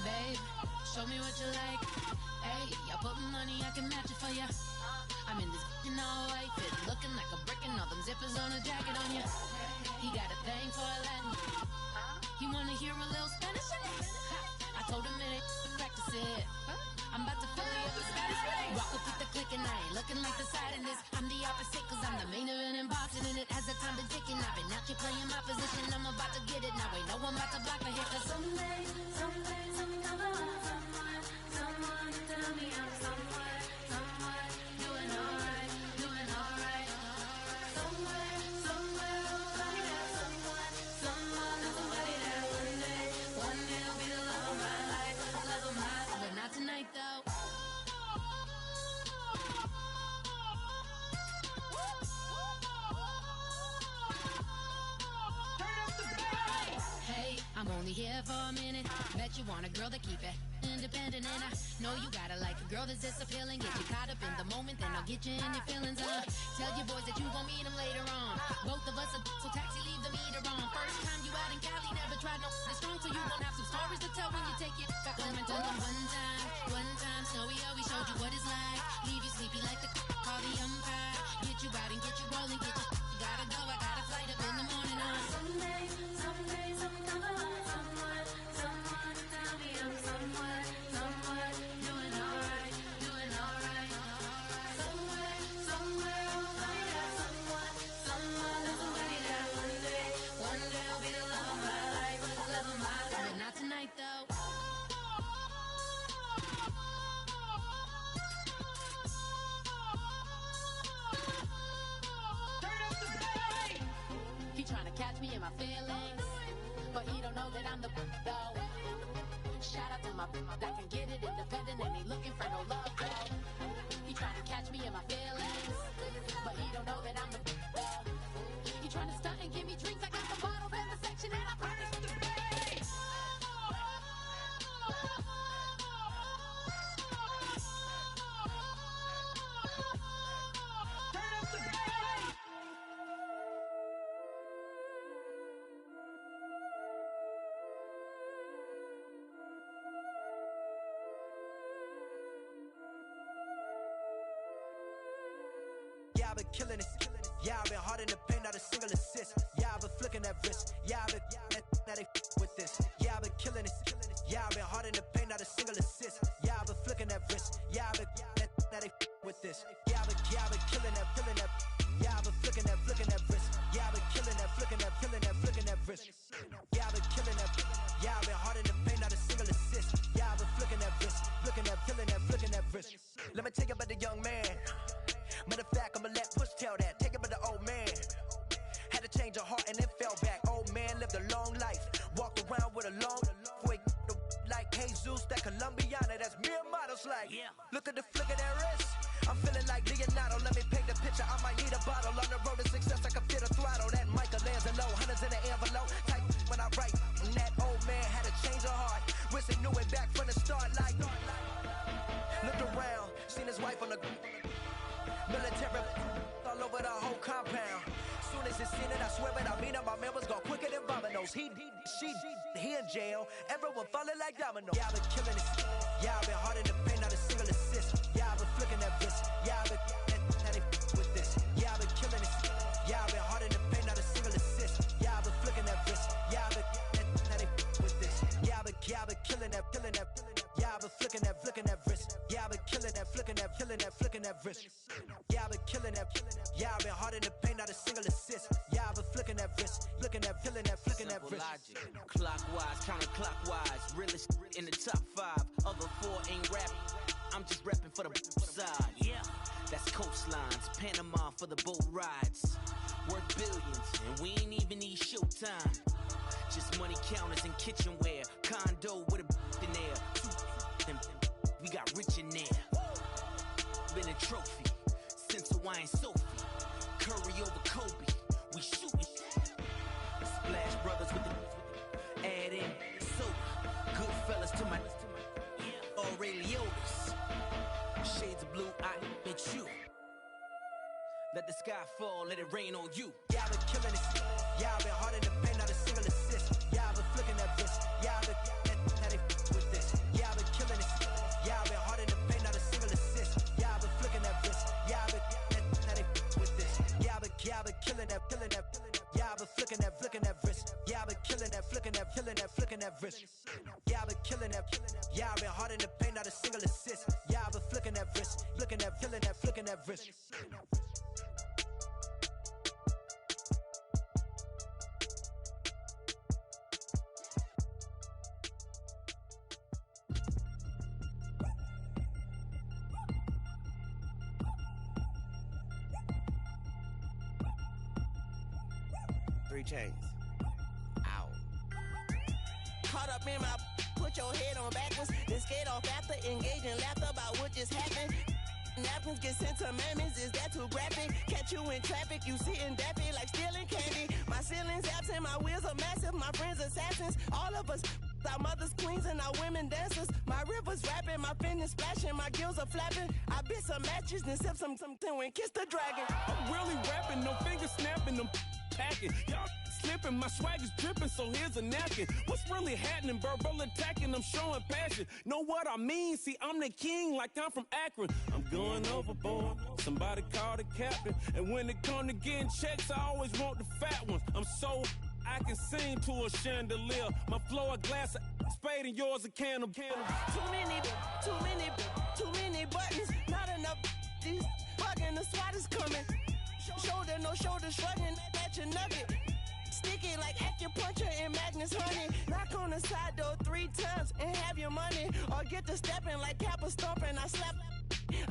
Babe, show me what you like. Hey, I put money, I can match it for ya. I'm in this all white fit, looking like a brick and all them zippers on a jacket on ya. He got a thing for a Latin. He wanna hear a little Spanish? I told him it ain't practice it. I'm about to fill you up with Spanish. Walk up with the click and I ain't looking like the side in this. I'm the opposite cause I'm the main event and boxing and it has the time been ticking. I've been out here playing my position. I'm about to get it now. Ain't no one about to block my hit cause someday, someone tell me I'm somewhere, doing alright. Somewhere, I'll find out someone, somebody that one day will be the love of my life, but not tonight though. Hey, I'm only here for a minute. Bet you want a girl to keep it independent, and I know you gotta like a girl that's this appealing. Get you caught up in the moment, then I'll get you in your feelings. Tell your boys that you gon' meet them later on. Both of us are so taxi, leave the meter on. First time you out in Cali, never tried no strong, so you gon' have some stories to tell when you take it back home and tell them one time, Snowy always showed you what it's like. Leave you sleepy like the call the umpire. Get you out and get you rolling, get you gotta go. I got a flight up in the morning on someday, someone tell me I'm somewhere, doing alright. Somewhere I'll find out someone, somebody that catch me in my feelings, but he don't know that I'm the though. Shout out to my that can get it independent and he looking for no love though. He trying to catch me in my feelings, but he don't know that I'm the though. He trying to stunt and give me drinks. I got the bottles in the section and I promise to pay. Yeah, I've been killing it. Yeah, I've been hard in the paint, not a single assist. Yeah, I've been flicking that wrist. Yeah, I've been now they with this. Yeah, I've been killing it. Yeah, I've been hard in the paint, not a single assist. Yeah, I've been flicking that wrist. Yeah, I've been now they with this. Yeah, I've been killing that. Yeah, I've been flicking that wrist. Yeah, I've been killing that, flicking that wrist. Yeah, I've been killing that. Yeah, I've been hard in the paint, not a single assist. Yeah, I've been flicking that wrist, flicking that wrist. Let me tell you about the young man. Matter of fact, I'ma let Push tell that. Take it by the old man. Had to change her heart and then fell back. Old man lived a long life. Walked around with a long way. Like Jesus, that Colombiana. That's mere models like. Yeah. Look at the flick of that wrist. I'm feeling like Leonardo. Let me paint the picture. I might need a bottle. On the road to success, I can fit a throttle. That Michelangelo, hundreds in the envelope. Type when I write. And that old man had to change her heart. Wish he knew it back from the start. Like, looked around, seen his wife on the military all over the whole compound. Soon as he seen it, I swear it, I mean it, my man was gone quicker than Domino's. He in jail, everyone falling like dominoes. Yeah, I've been killing it. Yeah, I've been hard in the paint, not a single assist. Yeah, I've been flicking that wrist. Yeah, I've been now they with this. Yeah, I've been killing it. Yeah, I've been hard in the paint, not a single assist. Yeah, I've been flicking that wrist. Yeah, I've been now they with this. Yeah, I've been killing that. Yeah, I've been flicking that wrist. Yeah, I've been killing that, flicking that wrist. Yeah, I've been killing that. Yeah, I've been hard in the paint, not a single assist. Yeah, I've been flicking that wrist, flicking that wrist. Logic, clockwise, counterclockwise, realest in the top 5. Other 4 ain't rapping. I'm just rapping for the side. Yeah, that's coastlines, Panama for the boat rides. Worth billions, and we ain't even need showtime. Just money counters and kitchenware, condo with a in there. We got rich in there. Been a trophy since Hawaiian Sophie. Curry over Kobe, we shootin'. Splash Brothers with the add in soda. Good fellas to my Aureliotis. Shades of blue, I met you. Let the sky fall, let it rain on you. Yeah, I've been killing it. Yeah, I've been hard in the paint, not a single assist. Yeah, I've been flicking that wrist. Yeah, I've been now they with this. Yeah, I've been killing it. Yeah, I've been hard in the paint, not a single assist. Yeah, I've been flicking that wrist. Yeah, I've been now they with this. Yeah, I've been killing that. Yeah, I've been flicking that wrist. Yeah, I've been killing that, flicking that wrist. Yeah, I've been killing that. Yeah, I've been hard in the paint, not a single assist. Yeah, I've been flicking that wrist, flicking that wrist. 3 chains. Ow. Caught up in my, put your head on backwards, then skate off after, engage in laughter about what just happened. Napkins get sent to mammies, is that too graphic? Catch you in traffic, you sitting daffy like stealing candy. My ceiling's absent, my wheels are massive, my friends assassins. All of us, our mothers queens and our women dancers. My rivers rapping, my fingers splashing, my gills are flapping. I bit some matches, then sip something and kiss the dragon. I'm really rapping, no fingers snapping, them packing. Y'all slipping, my swag is dripping, so here's a napkin. What's really happening? Verbal attacking, I'm showing passion. Know what I mean? See, I'm the king, like I'm from Akron. I'm going overboard. Somebody call the captain. And when it come to getting checks, I always want the fat ones. I'm so I can sing to a chandelier. My flow a glass of spade and yours a can of Too many buttons, not enough. These bugging, the SWAT is coming. Shoulder, no shoulder shrugging at your nugget. Sticky like acupuncture in Magnus honey. Knock on the side door 3 times and have your money. Or get to stepping like Kappa stomping. I slap.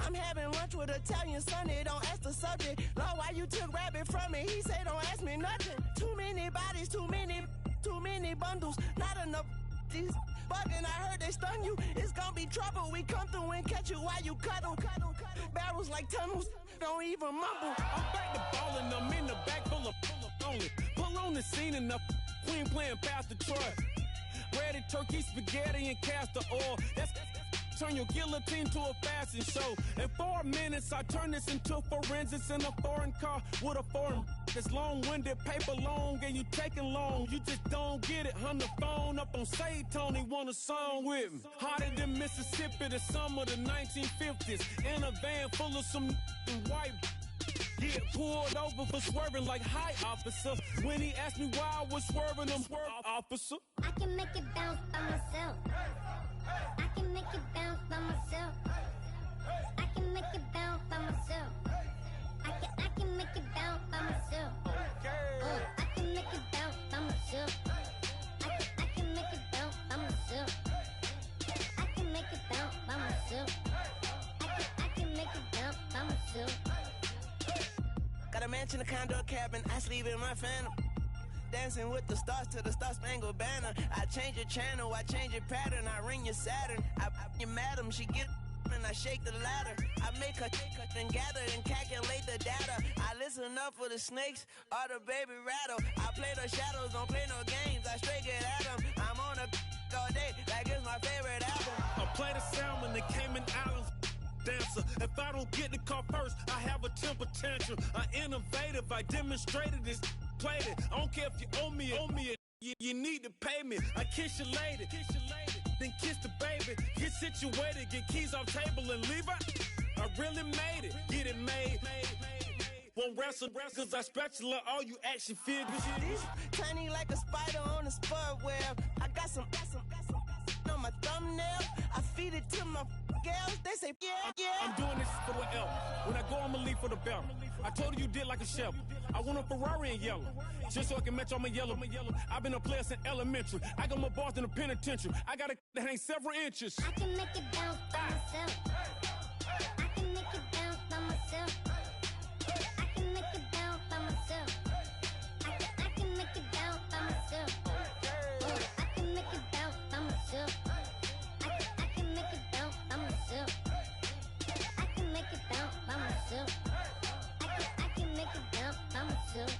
I'm having lunch with Italian Sonny. Don't ask the subject. Lord, why you took rabbit from me? He said don't ask me nothing. Too many bodies, too many bundles, not enough. These bugging, I heard they stung you. It's gonna be trouble. We come through and catch you while you cuddle. Barrels like tunnels, don't even mumble. I'm back to ballin', I'm in the back full of only. Pull on the scene and the queen playing Pastor Troy. Ready turkey, spaghetti, and castor oil. That's turn your guillotine to a fashion show. In 4 minutes, I turn this into forensics in a foreign car with a foreign. It's long-winded, paper long, and you taking long. You just don't get it. On the phone up on Say Tony, want a song with me. Hotter than Mississippi, the summer of the 1950s. In a van full of some white. Get pulled over for swerving like hi, officer. When he asked me why I was swerving, I'm swerve, officer. I can make it bounce by myself. I can make it bounce by myself. I can make it bounce by myself. I can make it bounce by myself. I can make it bounce by myself. I can make it bounce by myself. I can make it bounce by myself. I can make it bounce by myself. Got a mansion, a condo, a cabin. I sleep in my phantom. Dancing with the stars to the Star-Spangled Banner. I change your channel, I change your pattern. I ring your Saturn. I your madam, she get and I shake the ladder. I make her and gather and calculate the data. I listen up for the snakes or the baby rattle. I play the shadows, don't play no games. I straight get at them. I'm on a all day, like it's my favorite album. I play the Salmon, the Cayman Islands dancer. If I don't get the car first, I have a temper tantrum. I innovative, I demonstrated this, played it. I don't care if you owe me it. You need to pay me. I kiss your lady, then kiss the baby. Get situated, get keys off table and leave her. I really made it, get it made. Won't wrestle, cause I spatula all you action figures. Tiny like a spider on a spud web. I got some on my thumbnail. I feed it to my girls. They say, yeah. I'm doing this for the L. When I go, I'ma leave for the bell. I told her you did like a Chevy. I want a Ferrari in yellow, just so I can match all my yellow. I've been a player since elementary. I got more bars than a penitentiary. I got a that ain't several inches. I can make it bounce by myself. I can make it bounce by myself. I can make it bounce by myself. I can make it bounce by myself. I can make it bounce by myself. I can make it bounce by myself. I can make it bounce by myself. I can make it bounce by myself.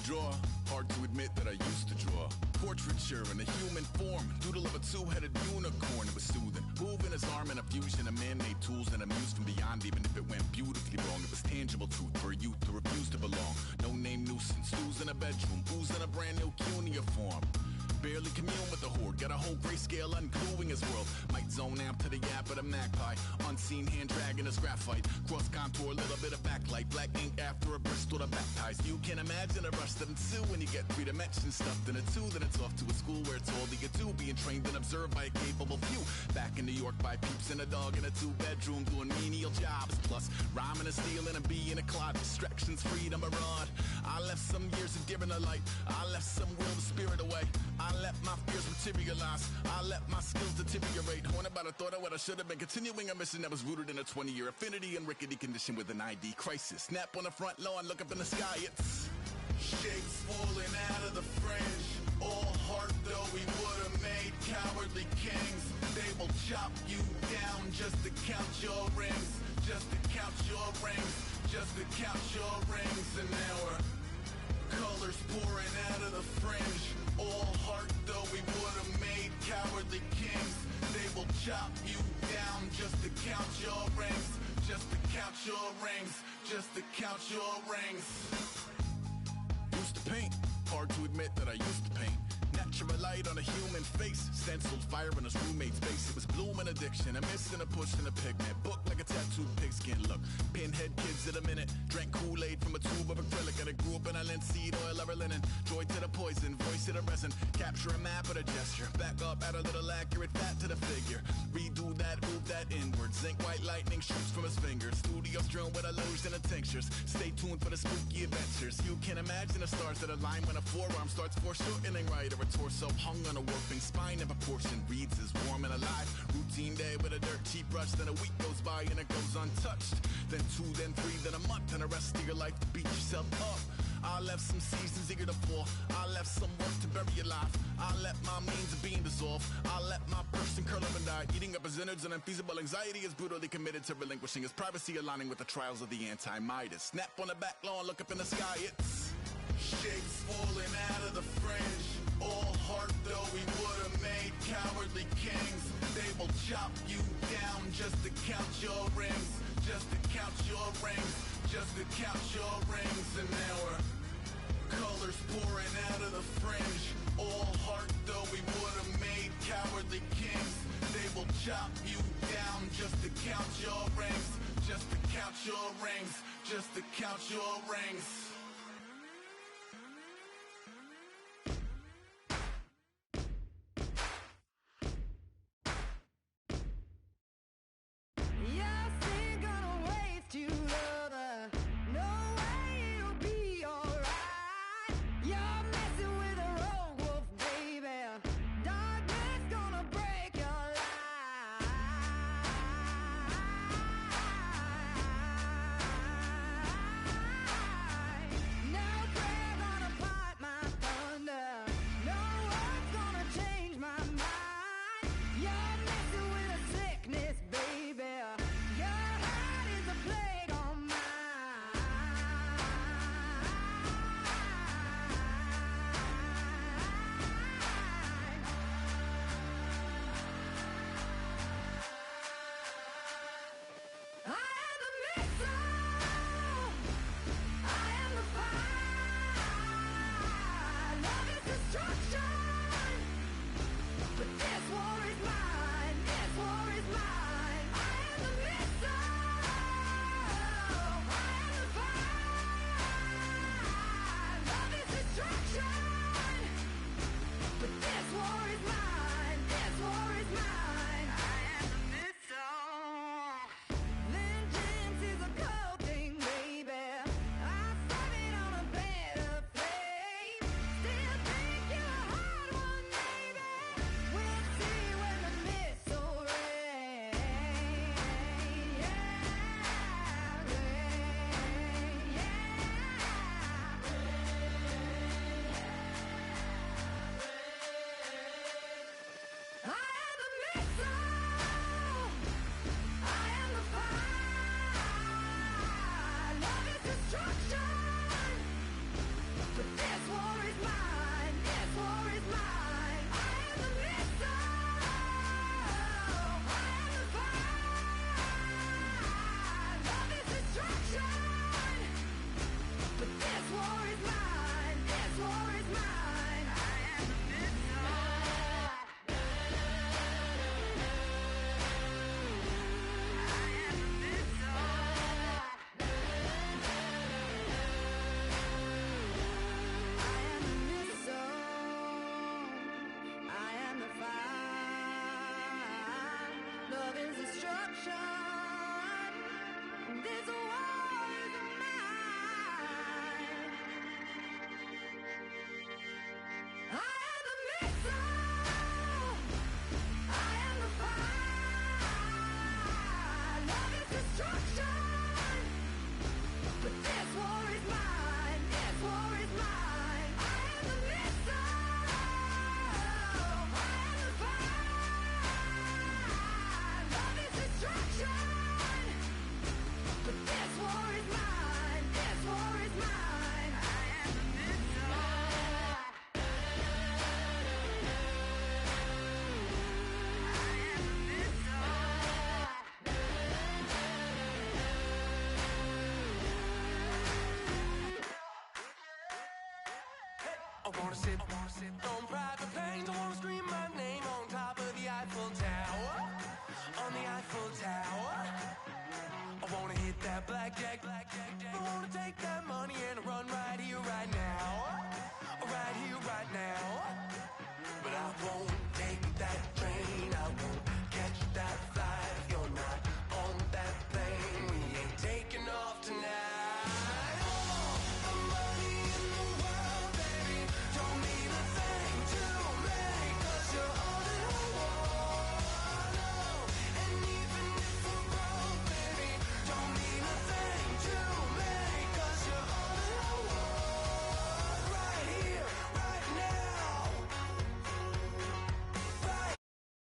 draw. Hard to admit that I used to draw. Portraiture in a human form. Doodle of a two-headed unicorn. It was soothing. Moving his arm in a fusion of man-made tools and a muse from beyond. Even if it went beautifully wrong, it was tangible truth for a youth to refuse to belong. No name nuisance. Who's in a bedroom? Who's in a brand new cuneiform? Barely commune with the horde. Got a whole grayscale ungluing his world. Might zone out to the yap of the magpie. Unseen hand dragging his graphite. Cross contour, little bit of backlight. Black ink after a Bristol to baptize. You can imagine a rush that ensue when you get 3 dimensions stuffed in a 2. Then it's off to a school where it's all that you do. Being trained and observed by a capable few. Back in New York by peeps and a dog in a 2-bedroom doing menial jobs. Plus rhyming and stealing and being a clod. Distractions, freedom, a rod. I left some years of deer in the light. I left some will the spirit away. I let my fears materialize. I let my skills deteriorate. Haunted by the thought of what I should have been. Continuing a mission that was rooted in a 20-year affinity and rickety condition with an ID crisis. Snap on the front lawn, look up in the sky. It's shapes falling out of the fringe. All heart though we would have made cowardly kings. They will chop you down just to count your rings. Just to count your rings. Just to count your rings. And now we're colors pouring out of the fringe. All heart though we would have made cowardly kings. They will chop you down just to count your rings. Just to count your rings. Just to count your rings. Used to paint. Hard to admit that I used to paint. Natural light on a human face. Stenciled fire in his roommate's face. It was bloom and addiction. A miss and a push and a pigment. Book like a tattooed pigskin look. Pinhead kids at a minute. Drank Kool-Aid from a tube of acrylic. And I grew up in a linseed oil or a linen. Joy to the poison. Voice to the resin. Capture a map of the gesture. Back up, add a little accurate fat to the figure. Redo that, move that inward. Zinc white lightning shoots from his fingers. Studio strewn with illusion and tinctures. Stay tuned for the spooky adventures. You can imagine the stars that align when a forearm starts foreshortening right, or a torso hung on a warping spine in proportion. Reads as warm and alive. Routine day with a dirt cheap brush. Then a week goes by and it goes untouched. Then 2, then 3, then a month, and the rest of your life to beat yourself up. I left some seasons eager to fall. I left some work to bury alive. I let my means of being dissolve. I let my person curl up and die. Eating up his innards and unfeasible anxiety is brutally committed to relinquishing his privacy, aligning with the trials of the anti-Midas. Snap on the back lawn, look up in the sky. It's shapes falling out of the fringe. All heart though we would have made cowardly kings. They will chop you down just to count your rings. Just to count your rings. Just to count your rings. And now we're colors pouring out of the fringe. All heart though we would have made cowardly kings. They will chop you down just to count your rings. Just to count your rings. Just to count your rings. wanna sit on private planes. I wanna scream my name on top of the Eiffel Tower. On the Eiffel Tower. I wanna hit that blackjack. I wanna take that money and run right here, right